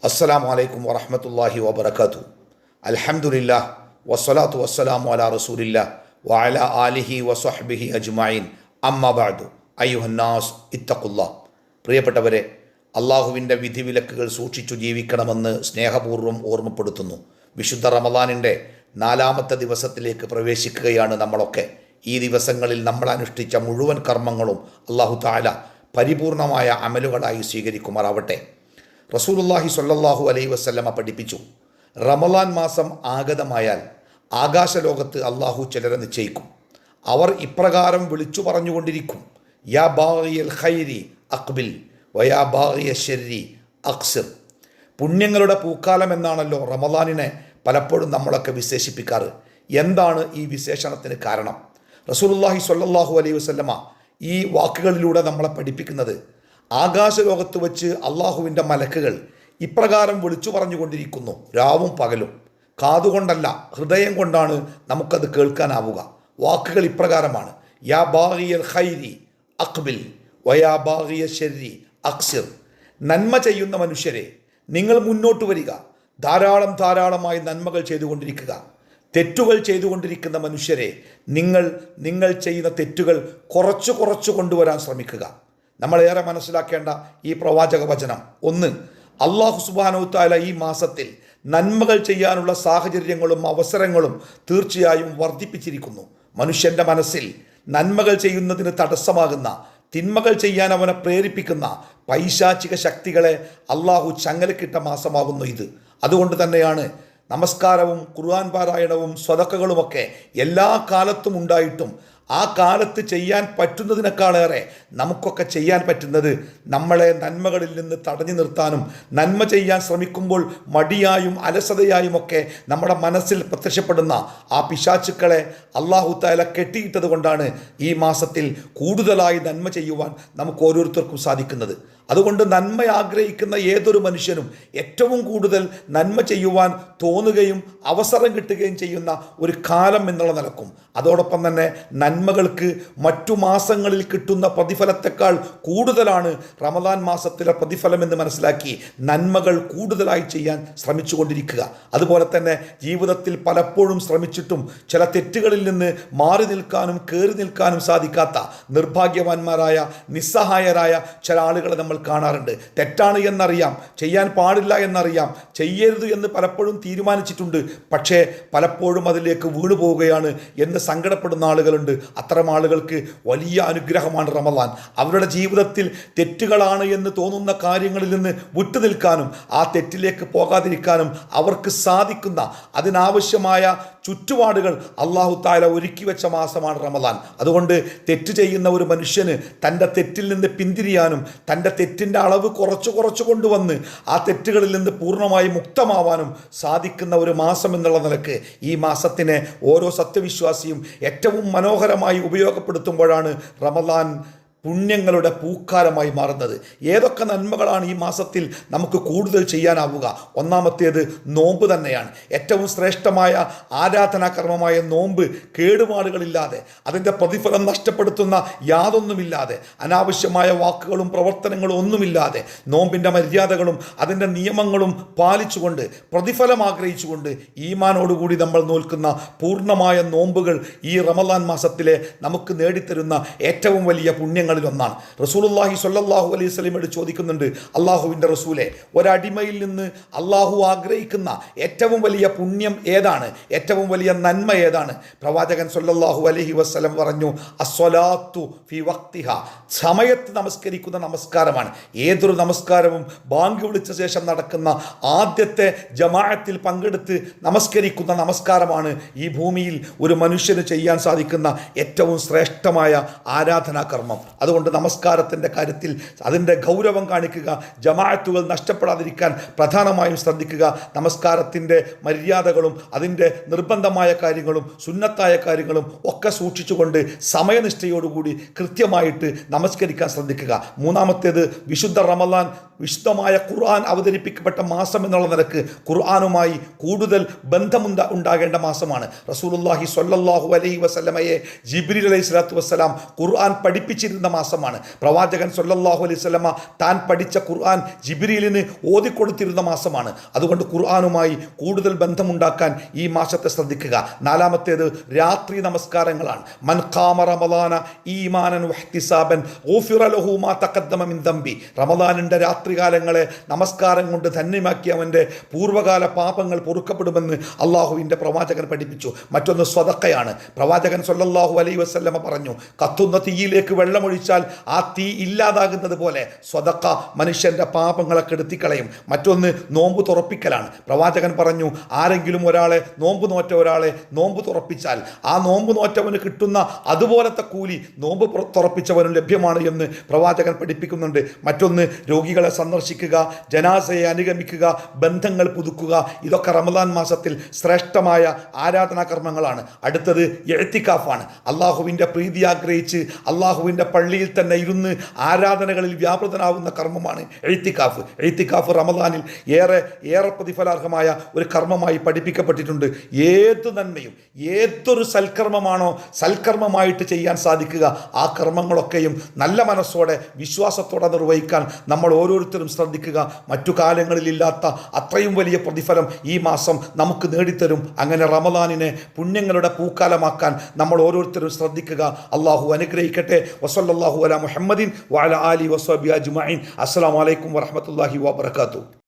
അസ്സലാമു അലൈക്കും വറഹ്മത്തുള്ളാഹി വബറകാതുഹു. അൽഹംദുലില്ലാഹ് വസ്സലാത്തു വസ്സലാമു അലാ റസൂലില്ലാഹ് വഅലാ ആലിഹി വസ്വഹ്ബിഹി അജ്മഈൻ. അമ്മാ ബഅദു. അയ്യുഹന്നാസ് ഇത്തഖുല്ലാഹ്. പ്രിയപ്പെട്ടവരെ, അള്ളാഹുവിൻ്റെ വിധിവിലക്കുകൾ സൂക്ഷിച്ചു ജീവിക്കണമെന്ന് സ്നേഹപൂർവ്വം ഓർമ്മപ്പെടുത്തുന്നു. വിശുദ്ധ റമദാനിൻ്റെ 4-ാമത്തെ ദിവസത്തിലേക്ക് പ്രവേശിക്കുകയാണ് നമ്മളൊക്കെ. ഈ ദിവസങ്ങളിൽ നമ്മൾ അനുഷ്ഠിച്ച മുഴുവൻ കർമ്മങ്ങളും അല്ലാഹു തആല പരിപൂർണമായ അമലുകളായി സ്വീകരിക്കുമാറാവട്ടെ. റസൂലുള്ളാഹി സ്വല്ലല്ലാഹു അലൈഹി വസല്ലമ പഠിപ്പിച്ചു, റമദാൻ മാസം ആഗതമായാൽ ആകാശലോകത്ത് അള്ളാഹു ചിലരെ നിശ്ചയിക്കും. അവർ ഇപ്രകാരം വിളിച്ചു പറഞ്ഞുകൊണ്ടിരിക്കും: യാ ബാഗിയൽ ഖൈരി അഖ്ബിൽ വയാ ബാഗിയ ശർരി അഖ്സിർ. പുണ്യങ്ങളുടെ പൂക്കാലം എന്നാണല്ലോ റമദാനിനെ പലപ്പോഴും നമ്മളൊക്കെ വിശേഷിപ്പിക്കാറ്. എന്താണ് ഈ വിശേഷണത്തിന് കാരണം? റസൂലുള്ളാഹി സ്വല്ലല്ലാഹു അലൈഹി വസല്ലമ ഈ വാക്കുകളിലൂടെ നമ്മളെ പഠിപ്പിക്കുന്നത്, ആകാശലോകത്ത് വെച്ച് അള്ളാഹുവിൻ്റെ മലക്കുകൾ ഇപ്രകാരം വിളിച്ചു പറഞ്ഞുകൊണ്ടിരിക്കുന്നു രാവും പകലും. കാതുകൊണ്ടല്ല, ഹൃദയം കൊണ്ടാണ് നമുക്കത് കേൾക്കാനാവുക. വാക്കുകൾ ഇപ്രകാരമാണ്: യാ ബാഗിയൽ ഖൈരി അഖ്ബിൽ വയാ ബാഗിയ ശർരി അഖ്സിർ. നന്മ ചെയ്യുന്ന മനുഷ്യരെ, നിങ്ങൾ മുന്നോട്ട് വരിക, ധാരാളമായി നന്മകൾ ചെയ്തുകൊണ്ടിരിക്കുക. തെറ്റുകൾ ചെയ്തുകൊണ്ടിരിക്കുന്ന മനുഷ്യരെ, നിങ്ങൾ ചെയ്യുന്ന തെറ്റുകൾ കുറച്ച് കൊണ്ടുവരാൻ ശ്രമിക്കുക. നമ്മളേറെ മനസ്സിലാക്കേണ്ട ഈ പ്രവാചക വചനം, ഒന്ന്, അല്ലാഹു സുബ്ഹാനഹു തആല ഈ മാസത്തിൽ നന്മകൾ ചെയ്യാനുള്ള സാഹചര്യങ്ങളും അവസരങ്ങളും തീർച്ചയായും വർദ്ധിപ്പിച്ചിരിക്കുന്നു. മനുഷ്യൻ്റെ മനസ്സിൽ നന്മകൾ ചെയ്യുന്നതിന് തടസ്സമാകുന്ന, തിന്മകൾ ചെയ്യാൻ അവനെ പ്രേരിപ്പിക്കുന്ന പൈശാചിക ശക്തികളെ അള്ളാഹു ചങ്ങലക്കിട്ട മാസമാകുന്നു ഇത്. അതുകൊണ്ട് തന്നെയാണ് നമസ്കാരവും ഖുർആൻ പാരായണവും സ്വതക്കകളുമൊക്കെ എല്ലാ കാലത്തും ഉണ്ടായിട്ടും ആ കാലത്ത് ചെയ്യാൻ പറ്റുന്നതിനേക്കാളേറെ നമുക്കൊക്കെ ചെയ്യാൻ പറ്റുന്നത് നമ്മളെ നന്മകളിൽ നിന്ന് തടഞ്ഞു നിർത്താനും, നന്മ ചെയ്യാൻ ശ്രമിക്കുമ്പോൾ മടിയായും അലസതയായുമൊക്കെ നമ്മുടെ മനസ്സിൽ പ്രത്യക്ഷപ്പെടുന്ന ആ പിശാചുക്കളെ അല്ലാഹു തആല കെട്ടിയിട്ടത് കൊണ്ടാണ് ഈ മാസത്തിൽ കൂടുതലായി നന്മ ചെയ്യുവാൻ നമുക്ക് ഓരോരുത്തർക്കും സാധിക്കുന്നത്. അതുകൊണ്ട് നന്മ ആഗ്രഹിക്കുന്ന ഏതൊരു മനുഷ്യനും ഏറ്റവും കൂടുതൽ നന്മ ചെയ്യുവാൻ തോന്നുകയും അവസരം കിട്ടുകയും ചെയ്യുന്ന ഒരു കാലം എന്നുള്ള നിലക്കും, അതോടൊപ്പം തന്നെ നന്മകൾക്ക് മറ്റു മാസങ്ങളിൽ കിട്ടുന്ന പ്രതിഫലത്തെക്കാൾ കൂടുതലാണ് റമദാൻ മാസത്തിലെ പ്രതിഫലം എന്ന് മനസ്സിലാക്കി നന്മകൾ കൂടുതലായി ചെയ്യാൻ ശ്രമിച്ചുകൊണ്ടിരിക്കുക. അതുപോലെ തന്നെ ജീവിതത്തിൽ പലപ്പോഴും ശ്രമിച്ചിട്ടും ചില തെറ്റുകളിൽ നിന്ന് മാറി നിൽക്കാനും കയറി നിൽക്കാനും സാധിക്കാത്ത നിർഭാഗ്യവാന്മാരായ, നിസ്സഹായരായ ചില ആളുകളെ നമ്മൾ കാണാറുണ്ട്. തെറ്റാണ് എന്നറിയാം, ചെയ്യാൻ പാടില്ല എന്നറിയാം, ചെയ്യരുത് എന്ന് പലപ്പോഴും തീരുമാനിച്ചിട്ടുണ്ട്, പക്ഷേ പലപ്പോഴും അതിലേക്ക് വീണു പോവുകയാണ് എന്ന് സങ്കടപ്പെടുന്ന ആളുകളുണ്ട്. അത്തരം ആളുകൾക്ക് വലിയ അനുഗ്രഹമാണ് റമദാൻ. അവരുടെ ജീവിതത്തിൽ തെറ്റുകളാണ് എന്ന് തോന്നുന്ന കാര്യങ്ങളിൽ നിന്ന് വിട്ടുനിൽക്കാനും ആ തെറ്റിലേക്ക് പോകാതിരിക്കാനും അവർക്ക് സാധിക്കുന്ന, അതിനാവശ്യമായ ചുറ്റുപാടുകൾ അല്ലാഹു തആല ഒരുക്കി വെച്ച മാസമാണ് റമദാൻ. അതുകൊണ്ട് തെറ്റ് ചെയ്യുന്ന ഒരു മനുഷ്യന് തൻ്റെ തെറ്റിൽ നിന്ന് പിന്തിരിയാനും തൻ്റെ തെറ്റിൻ്റെ അളവ് കുറച്ച് കൊണ്ടുവന്ന് ആ തെറ്റുകളിൽ നിന്ന് പൂർണ്ണമായി മുക്തമാവാനും സാധിക്കുന്ന ഒരു മാസം എന്നുള്ള നിലക്ക് ഈ മാസത്തിനെ ഓരോ സത്യവിശ്വാസിയും ഏറ്റവും മനോഹരമായി ഉപയോഗപ്പെടുത്തുമ്പോഴാണ് റമദാൻ പുണ്യങ്ങളുടെ പൂക്കാലമായി മാറുന്നത്. ഏതൊക്കെ നന്മകളാണ് ഈ മാസത്തിൽ നമുക്ക് കൂടുതൽ ചെയ്യാനാവുക? ഒന്നാമത്തേത് നോമ്പ് തന്നെയാണ്. ഏറ്റവും ശ്രേഷ്ഠമായ ആരാധനാകർമ്മമായ നോമ്പ് കേടുപാടുകളില്ലാതെ, അതിൻ്റെ പ്രതിഫലം നഷ്ടപ്പെടുത്തുന്ന യാതൊന്നുമില്ലാതെ, അനാവശ്യമായ വാക്കുകളും പ്രവർത്തനങ്ങളും ഒന്നുമില്ലാതെ, നോമ്പിൻ്റെ മര്യാദകളും അതിൻ്റെ നിയമങ്ങളും പാലിച്ചുകൊണ്ട്, പ്രതിഫലം ആഗ്രഹിച്ചുകൊണ്ട് ഈമാനോടുകൂടി നമ്മൾ നോൽക്കുന്ന പൂർണ്ണമായ നോമ്പുകൾ ഈ റമദാൻ മാസത്തിലെ നമുക്ക് നേടിത്തരുന്ന ഏറ്റവും വലിയ പുണ്യങ്ങൾ ഒന്നാണ്. റസൂലുള്ളാഹി സ്വല്ലല്ലാഹു അലൈഹി വസല്ലമയോട് ചോദിക്കുന്നുണ്ട്, അള്ളാഹുവിൻ്റെ റസൂലെ, ഒരടിമയിൽ നിന്ന് അള്ളാഹു ആഗ്രഹിക്കുന്ന ഏറ്റവും വലിയ പുണ്യം ഏതാണ്? ഏറ്റവും വലിയ നന്മ ഏതാണ്? പ്രവാചകൻ സ്വല്ലല്ലാഹു അലൈഹി വസല്ലം പറഞ്ഞു, അസ്സലാത്തു ഫി വഖ്തിഹ. സമയത്ത് നമസ്കരിക്കുന്ന നമസ്കാരമാണ്. ഏതൊരു നമസ്കാരവും ബാങ്ക് വിളിച്ച ശേഷം നടക്കുന്ന ആദ്യത്തെ ജമാഅത്തിൽ പങ്കെടുത്ത് നമസ്കരിക്കുന്ന നമസ്കാരമാണ് ഈ ഭൂമിയിൽ ഒരു മനുഷ്യന് ചെയ്യാൻ സാധിക്കുന്ന ഏറ്റവും ശ്രേഷ്ഠമായ ആരാധനാകർമ്മം. അതുകൊണ്ട് നമസ്കാരത്തിൻ്റെ കാര്യത്തിൽ അതിൻ്റെ ഗൗരവം കാണിക്കുക, ജമാഅത്തുകൾ നഷ്ടപ്പെടാതിരിക്കാൻ പ്രധാനമായും ശ്രദ്ധിക്കുക. നമസ്കാരത്തിൻ്റെ മര്യാദകളും അതിൻ്റെ നിർബന്ധമായ കാര്യങ്ങളും സുന്നത്തായ കാര്യങ്ങളും ഒക്കെ സൂക്ഷിച്ചുകൊണ്ട് സമയനിഷ്ഠയോടുകൂടി കൃത്യമായിട്ട് നമസ്കരിക്കാൻ ശ്രദ്ധിക്കുക. മൂന്നാമത്തേത്, വിശുദ്ധ റമദാൻ വിശുദ്ധമായ ഖുർആൻ അവതരിപ്പിക്കപ്പെട്ട മാസം എന്നുള്ള നിലക്ക് ഖുർആനുമായി കൂടുതൽ ഉണ്ടാകേണ്ട മാസമാണ്. റസൂലുള്ളാഹി സ്വല്ലല്ലാഹു അലൈഹി വസല്ലമയെ ജിബ്രീൽ അലൈഹി സ്വലാത്തു വസ്സലാം ഖുർആൻ പഠിപ്പിച്ചിരുന്ന കൂടിയിരുന്ന മാസമാണ്. പ്രവാചകൻ സല്ലല്ലാഹു അലൈഹി വസല്ലമ താൻ പഠിച്ച ഖുർആൻ ജിബ്രീലിന് ഓതിക്കൊടുത്തിരുന്ന മാസമാണ്. അതുകൊണ്ട് ഖുർആനുമായി കൂടുതൽ ബന്ധമുണ്ടാക്കാൻ ഈ മാസത്തെ ശ്രദ്ധിക്കുക. നാലാമത്തേത് രാത്രി നമസ്കാരങ്ങളാണ്. മൻ ഖാമ റമളാന ഈമാനൻ വഹ്തിസാബൻ ഗുഫിറ ലഹു മാ തഖദ്ദമ മിൻ ദംബി. റമളാനിൻ്റെ രാത്രികാലങ്ങളെ നമസ്കാരം കൊണ്ട് ധന്യമാക്കി അവൻ്റെ പൂർവ്വകാല പാപങ്ങൾ പൊറുക്കപ്പെടുമെന്ന് അള്ളാഹുവിൻ്റെ പ്രവാചകൻ പഠിപ്പിച്ചു. മറ്റൊന്ന് സ്വതക്കയാണ്. പ്രവാചകൻ സല്ലല്ലാഹു അലൈഹി വസല്ലമ പറഞ്ഞു, കത്തുന്ന തീയിലേക്ക് വെള്ളമൊഴിച്ചാൽ ആ തീ ഇല്ലാതാകുന്നത് പോലെ സ്വതക്ക മനുഷ്യൻ്റെ പാപങ്ങളെ കെടുത്തിക്കളയും. മറ്റൊന്ന് നോമ്പ് തുറപ്പിക്കലാണ്. പ്രവാചകൻ പറഞ്ഞു, ആരെങ്കിലും ഒരാളെ നോമ്പ് നോറ്റ ഒരാളെ നോമ്പ് തുറപ്പിച്ചാൽ ആ നോമ്പ് നോറ്റവന് കിട്ടുന്ന അതുപോലത്തെ കൂലി നോമ്പ് തുറപ്പിച്ചവനും ലഭ്യമാണ് എന്ന് പ്രവാചകൻ പഠിപ്പിക്കുന്നുണ്ട്. മറ്റൊന്ന് രോഗികളെ സന്ദർശിക്കുക, ജനാസയെ അനുഗമിക്കുക, ബന്ധങ്ങൾ പുതുക്കുക. ഇതൊക്കെ റമദാൻ മാസത്തിൽ ശ്രേഷ്ഠമായ ആരാധനാ കർമ്മങ്ങളാണ്. അടുത്തത് എഴുത്തിക്കാഫാണ്. അള്ളാഹുവിൻ്റെ പ്രീതി ആഗ്രഹിച്ച് അള്ളാഹുവിൻ്റെ പള്ളിയിൽ തന്നെ ഇരുന്ന് ആരാധനകളിൽ വ്യാപൃതനാവുന്ന കർമ്മമാണ് എഴുത്തിക്കാഫ്. എഴുത്തിക്കാഫ് റമദാനിൽ ഏറെ പ്രതിഫലാർഹമായ ഒരു കർമ്മമായി പഠിപ്പിക്കപ്പെട്ടിട്ടുണ്ട്. ഏത് നന്മയും ഏതൊരു സൽക്കർമ്മമാണോ സൽക്കർമ്മമായിട്ട് ചെയ്യാൻ സാധിക്കുക, ആ കർമ്മങ്ങളൊക്കെയും നല്ല മനസ്സോടെ വിശ്വാസത്തോടെ നിർവഹിക്കാൻ നമ്മൾ ഓരോരുത്തരും ശ്രദ്ധിക്കുക. മറ്റു കാലങ്ങളിലില്ലാത്ത അത്രയും വലിയ പ്രതിഫലം ഈ മാസം നമുക്ക് നേടിത്തരും. അങ്ങനെ റമദാനിനെ പുണ്യങ്ങളുടെ പൂക്കാലമാക്കാൻ നമ്മൾ ഓരോരുത്തരും ശ്രദ്ധിക്കുക. അള്ളാഹു അനുഗ്രഹിക്കട്ടെ. വസല്ലല്ലാഹു അലാ മുഹമ്മദിൻ വഅലാ ആലിഹി വസ്വഹ്ബിഹി അജ്മഈൻ. അസ്സലാമു അലൈക്കും വറഹ്മത്തുള്ളാഹി വബറകാതുഹു.